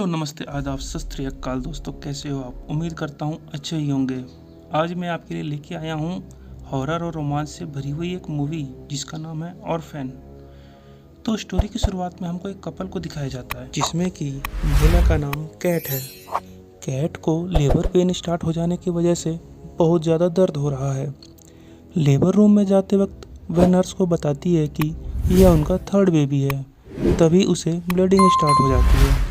Hello, नमस्ते, आदाब, सत श्री अकाल दोस्तों। कैसे हो आप? उम्मीद करता हूँ अच्छे ही होंगे। आज मैं आपके लिए लेके आया हूँ हॉरर और रोमांच से भरी हुई एक मूवी जिसका नाम है ऑर्फेन। तो स्टोरी की शुरुआत में हमको एक कपल को दिखाया जाता है जिसमें कि महिला का नाम कैट है। कैट को लेबर पेन स्टार्ट हो जाने की वजह से बहुत ज़्यादा दर्द हो रहा है। लेबर रूम में जाते वक्त वह नर्स को बताती है कि यह उनका थर्ड बेबी है। तभी उसे ब्लीडिंग स्टार्ट हो जाती है।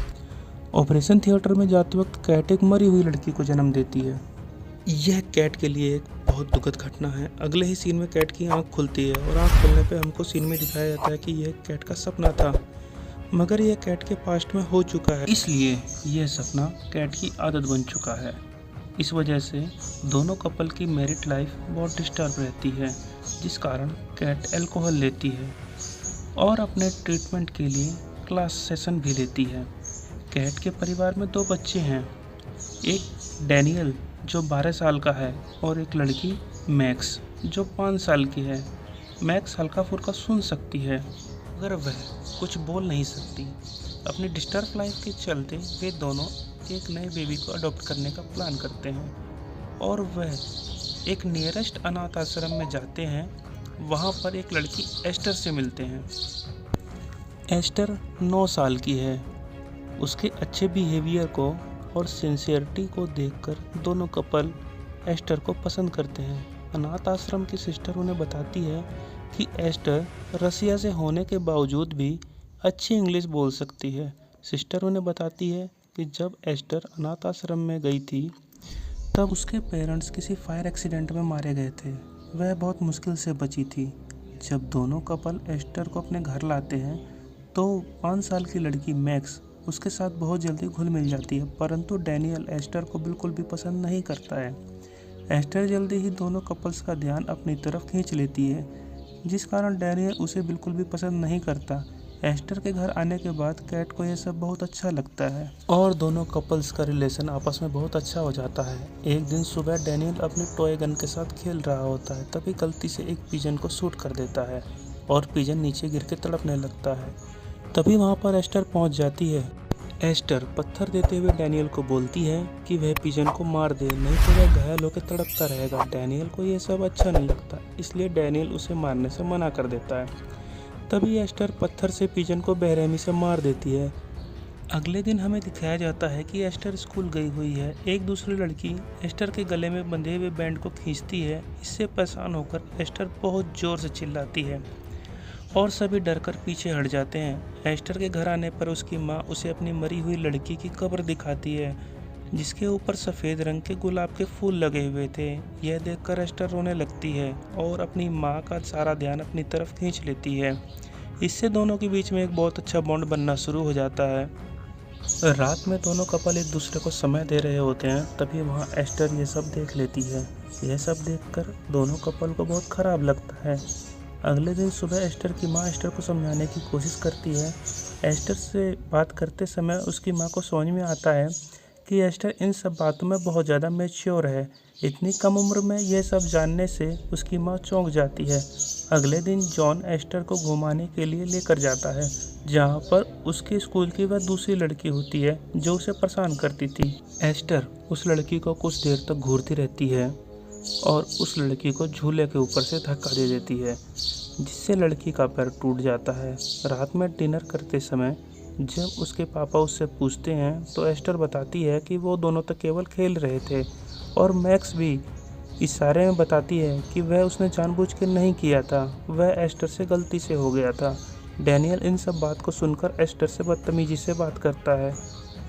ऑपरेशन थिएटर में जाते वक्त कैट एक मरी हुई लड़की को जन्म देती है। यह कैट के लिए एक बहुत दुखद घटना है। अगले ही सीन में कैट की आंख खुलती है और आंख खुलने पे हमको सीन में दिखाया जाता है कि यह कैट का सपना था, मगर यह कैट के पास्ट में हो चुका है, इसलिए यह सपना कैट की आदत बन चुका है। इस वजह से दोनों कपल की मैरिड लाइफ बहुत डिस्टर्ब रहती है, जिस कारण कैट अल्कोहल लेती है और अपने ट्रीटमेंट के लिए क्लास सेशन भी लेती है। कैट के परिवार में 2 बच्चे हैं, एक डैनियल जो 12 साल का है और एक लड़की मैक्स जो 5 साल की है। मैक्स हल्का फुल्का सुन सकती है मगर वह कुछ बोल नहीं सकती। अपनी डिस्टर्ब लाइफ के चलते वे दोनों एक नए बेबी को अडॉप्ट करने का प्लान करते हैं और वह एक नियरेस्ट अनाथ आश्रम में जाते हैं। वहाँ पर एक लड़की एस्टर से मिलते हैं। एस्टर 9 साल की है। उसके अच्छे बिहेवियर को और सिंसियरिटी को देखकर दोनों कपल एस्टर को पसंद करते हैं। अनाथ आश्रम की सिस्टर उन्हें बताती है कि एस्टर रसिया से होने के बावजूद भी अच्छी इंग्लिश बोल सकती है। सिस्टर उन्हें बताती है कि जब एस्टर अनाथ आश्रम में गई थी तब उसके पेरेंट्स किसी फायर एक्सीडेंट में मारे गए थे। वह बहुत मुश्किल से बची थी। जब दोनों कपल एस्टर को अपने घर लाते हैं तो 5 साल की लड़की मैक्स उसके साथ बहुत जल्दी घुल मिल जाती है, परंतु डैनियल एस्टर को बिल्कुल भी पसंद नहीं करता है। एस्टर जल्दी ही दोनों कपल्स का ध्यान अपनी तरफ खींच लेती है, जिस कारण डैनियल उसे बिल्कुल भी पसंद नहीं करता। एस्टर के घर आने के बाद कैट को यह सब बहुत अच्छा लगता है और दोनों कपल्स का रिलेशन आपस में बहुत अच्छा हो जाता है। एक दिन सुबह डैनियल अपनी टॉय गन के साथ खेल रहा होता है, तभी गलती से एक पिजन को शूट कर देता है और पिजन नीचे गिर के तड़पने लगता है। तभी वहाँ पर एस्टर पहुँच जाती है। एस्टर पत्थर देते हुए डैनियल को बोलती है कि वह पिजन को मार दे, नहीं तो वह घायल होकर तड़पता रहेगा। डैनियल को यह सब अच्छा नहीं लगता, इसलिए डैनियल उसे मारने से मना कर देता है। तभी एस्टर पत्थर से पिजन को बेरहमी से मार देती है। अगले दिन हमें दिखाया जाता है कि एस्टर स्कूल गई हुई है। एक दूसरी लड़की एस्टर के गले में बंधे हुए बैंड को खींचती है। इससे परेशान होकर एस्टर बहुत ज़ोर से चिल्लाती है और सभी डरकर पीछे हट जाते हैं। एस्टर के घर आने पर उसकी माँ उसे अपनी मरी हुई लड़की की कब्र दिखाती है, जिसके ऊपर सफ़ेद रंग के गुलाब के फूल लगे हुए थे। यह देखकर एस्टर रोने लगती है और अपनी माँ का सारा ध्यान अपनी तरफ खींच लेती है। इससे दोनों के बीच में एक बहुत अच्छा बॉन्ड बनना शुरू हो जाता है। रात में दोनों कपल एक दूसरे को समय दे रहे होते हैं, तभी वहाँ एस्टर ये सब देख लेती है। यह सब देखकर दोनों कपल को बहुत ख़राब लगता है। अगले दिन सुबह एस्टर की माँ एस्टर को समझाने की कोशिश करती है। एस्टर से बात करते समय उसकी माँ को समझ में आता है कि एस्टर इन सब बातों में बहुत ज़्यादा मैच्योर है। इतनी कम उम्र में यह सब जानने से उसकी माँ चौंक जाती है। अगले दिन जॉन एस्टर को घुमाने के लिए लेकर जाता है, जहाँ पर उसके स्कूल की वह दूसरी लड़की होती है जो उसे परेशान करती थी। एस्टर उस लड़की को कुछ देर तक घूरती रहती है और उस लड़की को झूले के ऊपर से धक्का दे देती है, जिससे लड़की का पैर टूट जाता है। रात में डिनर करते समय जब उसके पापा उससे पूछते हैं तो एस्टर बताती है कि वो दोनों तो केवल खेल रहे थे और मैक्स भी इशारे में बताती है कि वह उसने जानबूझ के नहीं किया था, वह एस्टर से गलती से हो गया था। डैनियल इन सब बात को सुनकर एस्टर से बदतमीजी से बात करता है,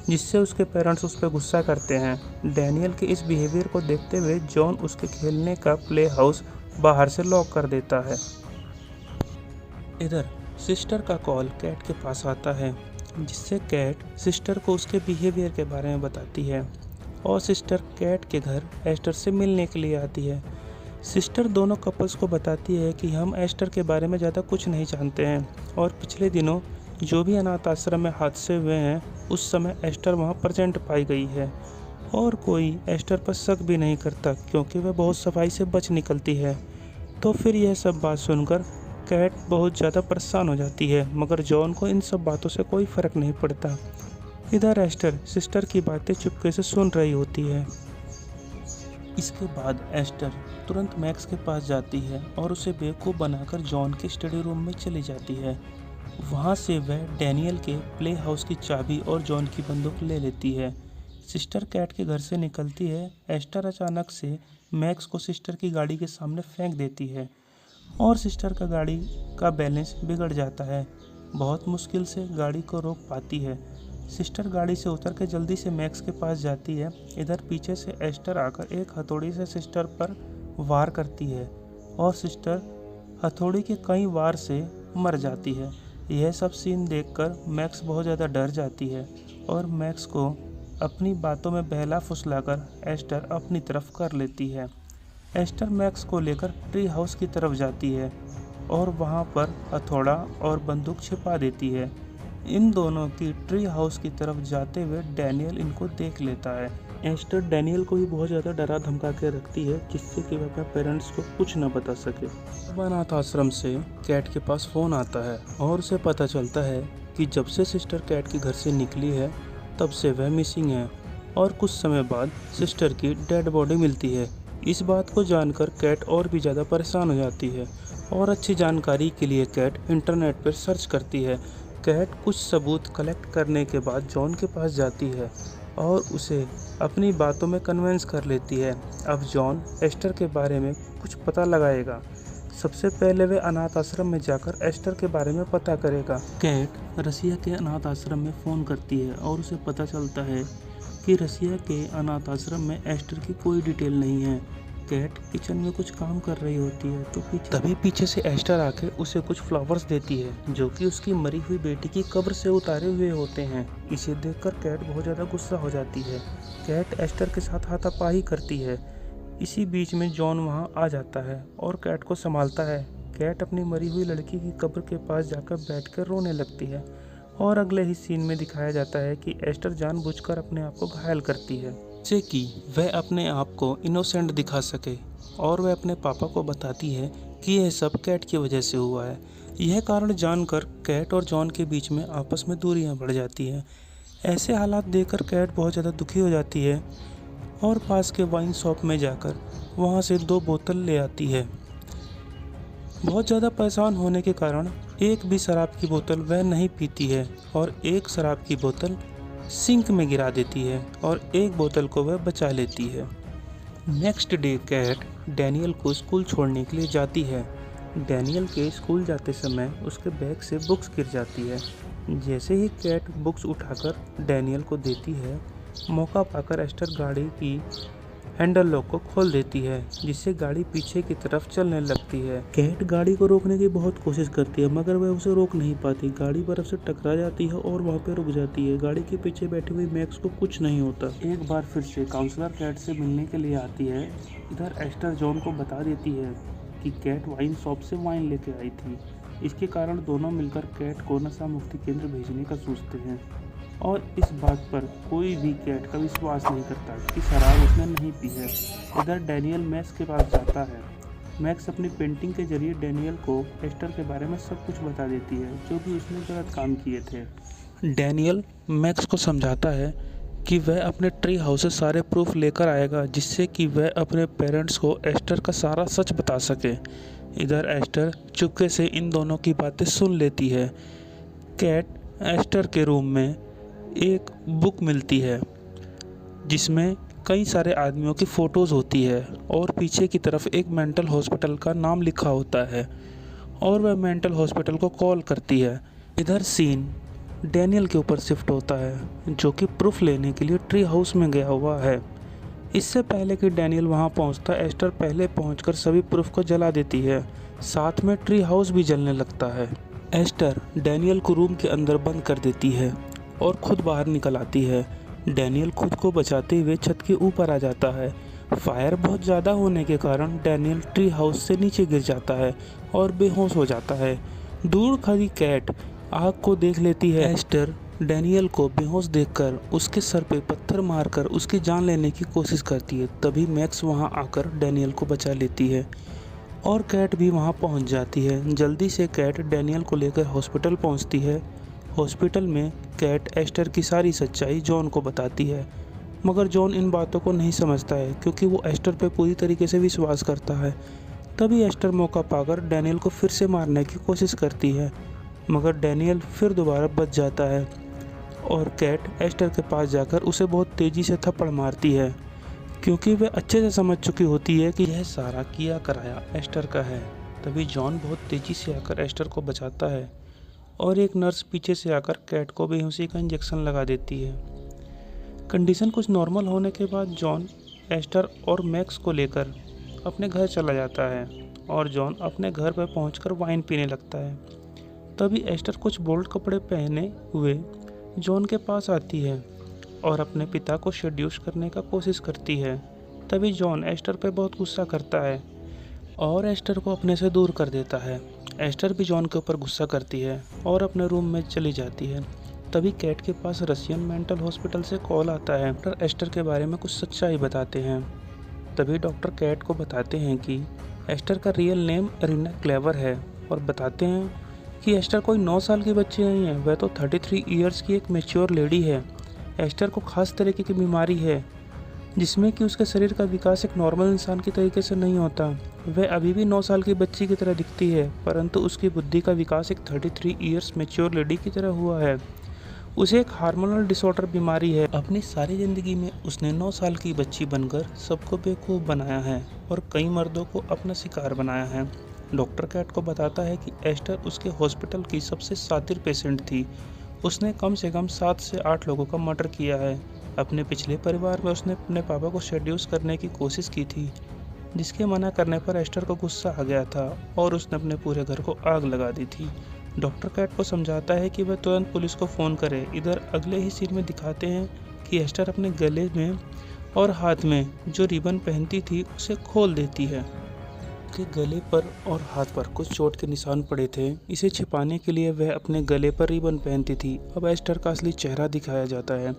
जिससे उसके पेरेंट्स उस पर गुस्सा करते हैं। डैनियल के इस बिहेवियर को देखते हुए जॉन उसके खेलने का प्ले हाउस बाहर से लॉक कर देता है। इधर सिस्टर का कॉल कैट के पास आता है, जिससे कैट सिस्टर को उसके बिहेवियर के बारे में बताती है और सिस्टर कैट के घर एस्टर से मिलने के लिए आती है। सिस्टर दोनों कपल्स को बताती है कि हम एस्टर के बारे में ज़्यादा कुछ नहीं जानते हैं और पिछले दिनों जो भी अनाथ आश्रम में हादसे हुए हैं उस समय एस्टर वहाँ प्रेजेंट पाई गई है और कोई एस्टर पर शक भी नहीं करता, क्योंकि वह बहुत सफाई से बच निकलती है। तो फिर यह सब बात सुनकर कैट बहुत ज़्यादा परेशान हो जाती है, मगर जॉन को इन सब बातों से कोई फ़र्क नहीं पड़ता। इधर एस्टर सिस्टर की बातें चुपके से सुन रही होती है। इसके बाद एस्टर तुरंत मैक्स के पास जाती है और उसे बेवकूफ़ बनाकर जॉन के स्टडी रूम में चली जाती है। वहाँ से वह डैनियल के प्ले हाउस की चाबी और जॉन की बंदूक ले लेती है। सिस्टर कैट के घर से निकलती है। एस्टर अचानक से मैक्स को सिस्टर की गाड़ी के सामने फेंक देती है और सिस्टर का गाड़ी का बैलेंस बिगड़ जाता है। बहुत मुश्किल से गाड़ी को रोक पाती है। सिस्टर गाड़ी से उतर के जल्दी से मैक्स के पास जाती है। इधर पीछे से एस्टर आकर एक हथौड़ी से सिस्टर पर वार करती है और सिस्टर हथौड़ी के कई वार से मर जाती है। यह सब सीन देखकर मैक्स बहुत ज़्यादा डर जाती है और मैक्स को अपनी बातों में बहला फुसलाकर एस्टर अपनी तरफ कर लेती है। एस्टर मैक्स को लेकर ट्री हाउस की तरफ जाती है और वहाँ पर हथौड़ा और बंदूक छिपा देती है। इन दोनों की ट्री हाउस की तरफ जाते हुए डैनियल इनको देख लेता है। एस्टर डैनियल को भी बहुत ज़्यादा डरा धमका के रखती है जिससे कि वह अपने पेरेंट्स को कुछ न बता सके। अनाथ आश्रम से कैट के पास फ़ोन आता है और उसे पता चलता है कि जब से सिस्टर कैट के घर से निकली है तब से वह मिसिंग है और कुछ समय बाद सिस्टर की डेड बॉडी मिलती है। इस बात को जानकर कैट और भी ज़्यादा परेशान हो जाती है और अच्छी जानकारी के लिए कैट इंटरनेट पर सर्च करती है। कैट कुछ सबूत कलेक्ट करने के बाद जॉन के पास जाती है और उसे अपनी बातों में कन्विंस कर लेती है। अब जॉन एस्टर के बारे में कुछ पता लगाएगा। सबसे पहले वे अनाथ आश्रम में जाकर एस्टर के बारे में पता करेगा। कैट रसिया के अनाथ आश्रम में फ़ोन करती है और उसे पता चलता है कि रसिया के अनाथ आश्रम में एस्टर की कोई डिटेल नहीं है। कैट किचन में कुछ काम कर रही होती है तो तभी पीछे से एस्टर आके उसे कुछ फ्लावर्स देती है जो कि उसकी मरी हुई बेटी की कब्र से उतारे हुए होते हैं। इसे देखकर कैट बहुत ज़्यादा गुस्सा हो जाती है। कैट एस्टर के साथ हाथापाई करती है। इसी बीच में जॉन वहां आ जाता है और कैट को संभालता है। कैट अपनी मरी हुई लड़की की कब्र के पास जाकर बैठकर रोने लगती है और अगले ही सीन में दिखाया जाता है कि एस्टर जानबूझकर अपने आप को घायल करती है जिससे कि वह अपने आप को इनोसेंट दिखा सके और वह अपने पापा को बताती है कि यह सब कैट की वजह से हुआ है। यह कारण जानकर कैट और जॉन के बीच में आपस में दूरियां बढ़ जाती हैं। ऐसे हालात देखकर कैट बहुत ज़्यादा दुखी हो जाती है और पास के वाइन शॉप में जाकर वहां से 2 बोतल ले आती है। बहुत ज़्यादा परेशान होने के कारण एक भी शराब की बोतल वह नहीं पीती है और एक शराब की बोतल सिंक में गिरा देती है और एक बोतल को वह बचा लेती है। नेक्स्ट डे कैट डैनियल को स्कूल छोड़ने के लिए जाती है। डैनियल के स्कूल जाते समय उसके बैग से बुक्स गिर जाती है। जैसे ही कैट बुक्स उठाकर डैनियल को देती है, मौका पाकर एस्टर गाड़ी की हैंडल लॉक को खोल देती है जिससे गाड़ी पीछे की तरफ चलने लगती है। कैट गाड़ी को रोकने की बहुत कोशिश करती है मगर वह उसे रोक नहीं पाती। गाड़ी बर्फ से टकरा जाती है और वहाँ पे रुक जाती है। गाड़ी के पीछे बैठी हुई मैक्स को कुछ नहीं होता। एक बार फिर से काउंसलर कैट से मिलने के लिए आती है। इधर एस्टर जॉन को बता देती है कि कैट वाइन शॉप से वाइन लेके आई थी। इसके कारण दोनों मिलकर कैट को नशा मुक्ति केंद्र भेजने का सोचते हैं और इस बात पर कोई भी कैट का विश्वास नहीं करता कि शराब उसने नहीं पी है। इधर डैनियल मैक्स के पास जाता है। मैक्स अपनी पेंटिंग के जरिए डैनियल को एस्टर के बारे में सब कुछ बता देती है जो कि उसने गलत काम किए थे। डैनियल मैक्स को समझाता है कि वह अपने ट्री हाउस से सारे प्रूफ लेकर आएगा जिससे कि वह अपने पेरेंट्स को एस्टर का सारा सच बता सके। इधर एस्टर चुपके से इन दोनों की बातें सुन लेती है। कैट एस्टर के रूम में एक बुक मिलती है जिसमें कई सारे आदमियों की फ़ोटोज़ होती है और पीछे की तरफ एक मेंटल हॉस्पिटल का नाम लिखा होता है और वह मेंटल हॉस्पिटल को कॉल करती है। इधर सीन डैनियल के ऊपर शिफ्ट होता है जो कि प्रूफ लेने के लिए ट्री हाउस में गया हुआ है। इससे पहले कि डैनियल वहां पहुंचता, एस्टर पहले पहुंचकर सभी प्रूफ को जला देती है। साथ में ट्री हाउस भी जलने लगता है। एस्टर डैनियल को रूम के अंदर बंद कर देती है और खुद बाहर निकल आती है। डैनियल खुद को बचाते हुए छत के ऊपर आ जाता है। फायर बहुत ज़्यादा होने के कारण डैनियल ट्री हाउस से नीचे गिर जाता है और बेहोश हो जाता है। दूर खड़ी कैट आग को देख लेती है। एस्टर डैनियल को बेहोश देखकर उसके सर पे पत्थर मारकर उसकी जान लेने की कोशिश करती है। तभी मैक्स वहां आकर डैनियल को बचा लेती है और कैट भी वहां पहुंच जाती है। जल्दी से कैट डैनियल को लेकर हॉस्पिटल पहुंचती है हॉस्पिटल में कैट एस्टर की सारी सच्चाई जॉन को बताती है, मगर जॉन इन बातों को नहीं समझता है क्योंकि वो एस्टर पे पूरी तरीके से विश्वास करता है। तभी एस्टर मौका पाकर डैनियल को फिर से मारने की कोशिश करती है, मगर डैनियल फिर दोबारा बच जाता है और कैट एस्टर के पास जाकर उसे बहुत तेज़ी से थप्पड़ मारती है, क्योंकि वह अच्छे से समझ चुकी होती है कि यह सारा किया कराया एस्टर का है। तभी जॉन बहुत तेज़ी से आकर एस्टर को बचाता है और एक नर्स पीछे से आकर कैट को बेहोशी का इंजेक्शन लगा देती है। कंडीशन कुछ नॉर्मल होने के बाद जॉन एस्टर और मैक्स को लेकर अपने घर चला जाता है और जॉन अपने घर पर पहुंचकर वाइन पीने लगता है। तभी एस्टर कुछ बोल्ड कपड़े पहने हुए जॉन के पास आती है और अपने पिता को सेड्यूस करने का कोशिश करती है। तभी जॉन एस्टर पर बहुत गुस्सा करता है और एस्टर को अपने से दूर कर देता है। एस्टर भी जॉन के ऊपर गुस्सा करती है और अपने रूम में चली जाती है। तभी कैट के पास रशियन मेंटल हॉस्पिटल से कॉल आता है। डॉक्टर एस्टर के बारे में कुछ सच्चाई बताते हैं। तभी डॉक्टर कैट को बताते हैं कि एस्टर का रियल नेम एरिना क्लेवर है और बताते हैं कि एस्टर कोई 9 साल की बच्ची नहीं है, वह तो 33 ईयर्स की एक मैच्योर लेडी है। एस्टर को खास तरीके की बीमारी है जिसमें कि उसके शरीर का विकास एक नॉर्मल इंसान की तरीके से नहीं होता। वह अभी भी 9 साल की बच्ची की तरह दिखती है, परंतु उसकी बुद्धि का विकास एक 33 ईयर्स मैच्योर लेडी की तरह हुआ है। उसे एक हार्मोनल डिसऑर्डर बीमारी है। अपनी सारी ज़िंदगी में उसने 9 साल की बच्ची बनकर सबको बेवकूफ़ बनाया है और कई मर्दों को अपना शिकार बनाया है। डॉक्टर कैट को बताता है कि एस्टर उसके हॉस्पिटल की सबसे शातिर पेशेंट थी। उसने कम से कम 7 से 8 लोगों का मर्डर किया है। अपने पिछले परिवार में उसने अपने पापा को सेड्यूस करने की कोशिश की थी, जिसके मना करने पर एस्टर को गुस्सा आ गया था और उसने अपने पूरे घर को आग लगा दी थी। डॉक्टर कैट को समझाता है कि वह तुरंत पुलिस को फ़ोन करे। इधर अगले ही सीन में दिखाते हैं कि एस्टर अपने गले में और हाथ में जो रिबन पहनती थी उसे खोल देती है। उसके गले पर और हाथ पर कुछ चोट के निशान पड़े थे। इसे छिपाने के लिए वह अपने गले पर रिबन पहनती थी। अब एस्टर का असली चेहरा दिखाया जाता है।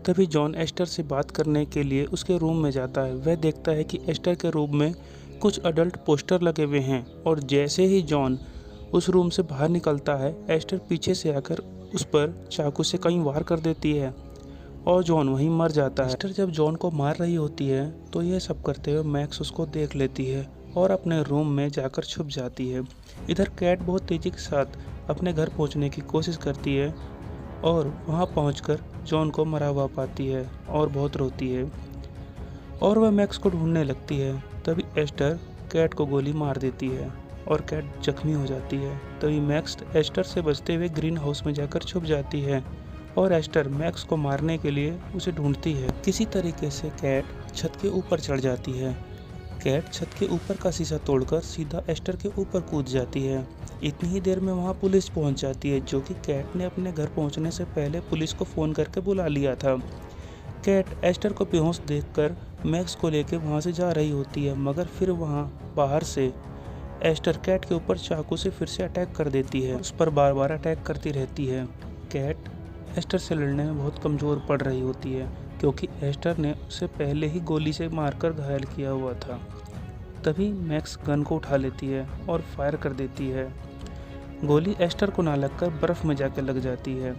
तभी जॉन एस्टर से बात करने के लिए उसके रूम में जाता है। वह देखता है कि एस्टर के रूम में कुछ अडल्ट पोस्टर लगे हुए हैं और जैसे ही जॉन उस रूम से बाहर निकलता है, एस्टर पीछे से आकर उस पर चाकू से कई वार कर देती है और जॉन वहीं मर जाता है। एस्टर जब जॉन को मार रही होती है तो यह सब करते हुए मैक्स उसको देख लेती है और अपने रूम में जाकर छुप जाती है। इधर कैट बहुत तेज़ी के साथ अपने घर पहुंचने की कोशिश करती है और वहां पहुंचकर जॉन को मरा हुआ पाती है और बहुत रोती है और वह मैक्स को ढूंढने लगती है। तभी एस्टर कैट को गोली मार देती है और कैट जख्मी हो जाती है। तभी मैक्स एस्टर से बचते हुए ग्रीन हाउस में जाकर छुप जाती है और एस्टर मैक्स को मारने के लिए उसे ढूंढती है। किसी तरीके से कैट छत के ऊपर चढ़ जाती है। कैट छत के ऊपर का शीशा तोड़कर सीधा एस्टर के ऊपर कूद जाती है। इतनी ही देर में वहां पुलिस पहुंच जाती है, जो कि कैट ने अपने घर पहुंचने से पहले पुलिस को फ़ोन करके बुला लिया था। कैट एस्टर को बेहोश देखकर मैक्स को लेकर वहां से जा रही होती है, मगर फिर वहां बाहर से एस्टर कैट के ऊपर चाकू से फिर से अटैक कर देती है। उस पर बार बार अटैक करती रहती है। कैट एस्टर से लड़ने में बहुत कमज़ोर पड़ रही होती है, क्योंकि एस्टर ने उसे पहले ही गोली से मारकर घायल किया हुआ था। तभी मैक्स गन को उठा लेती है और फायर कर देती है। गोली एस्टर को ना लगकर बर्फ़ में जाकर लग जाती है।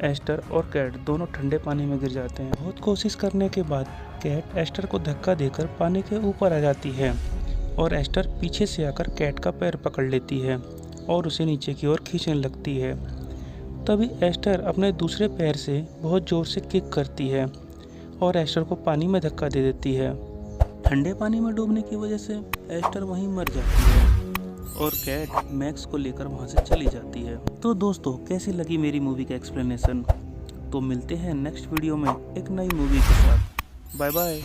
एस्टर और कैट दोनों ठंडे पानी में गिर जाते हैं। बहुत कोशिश करने के बाद कैट एस्टर को धक्का देकर पानी के ऊपर आ जाती है और एस्टर पीछे से आकर कैट का पैर पकड़ लेती है और उसे नीचे की ओर खींचने लगती है। तभी एस्टर अपने दूसरे पैर से बहुत ज़ोर से किक करती है और एस्टर को पानी में धक्का दे देती है। ठंडे पानी में डूबने की वजह से एस्टर वहीं मर जाती है और कैट मैक्स को लेकर वहां से चली जाती है। तो दोस्तों, कैसी लगी मेरी मूवी का एक्सप्लेनेशन? तो मिलते हैं नेक्स्ट वीडियो में एक नई मूवी के साथ। Bye bye.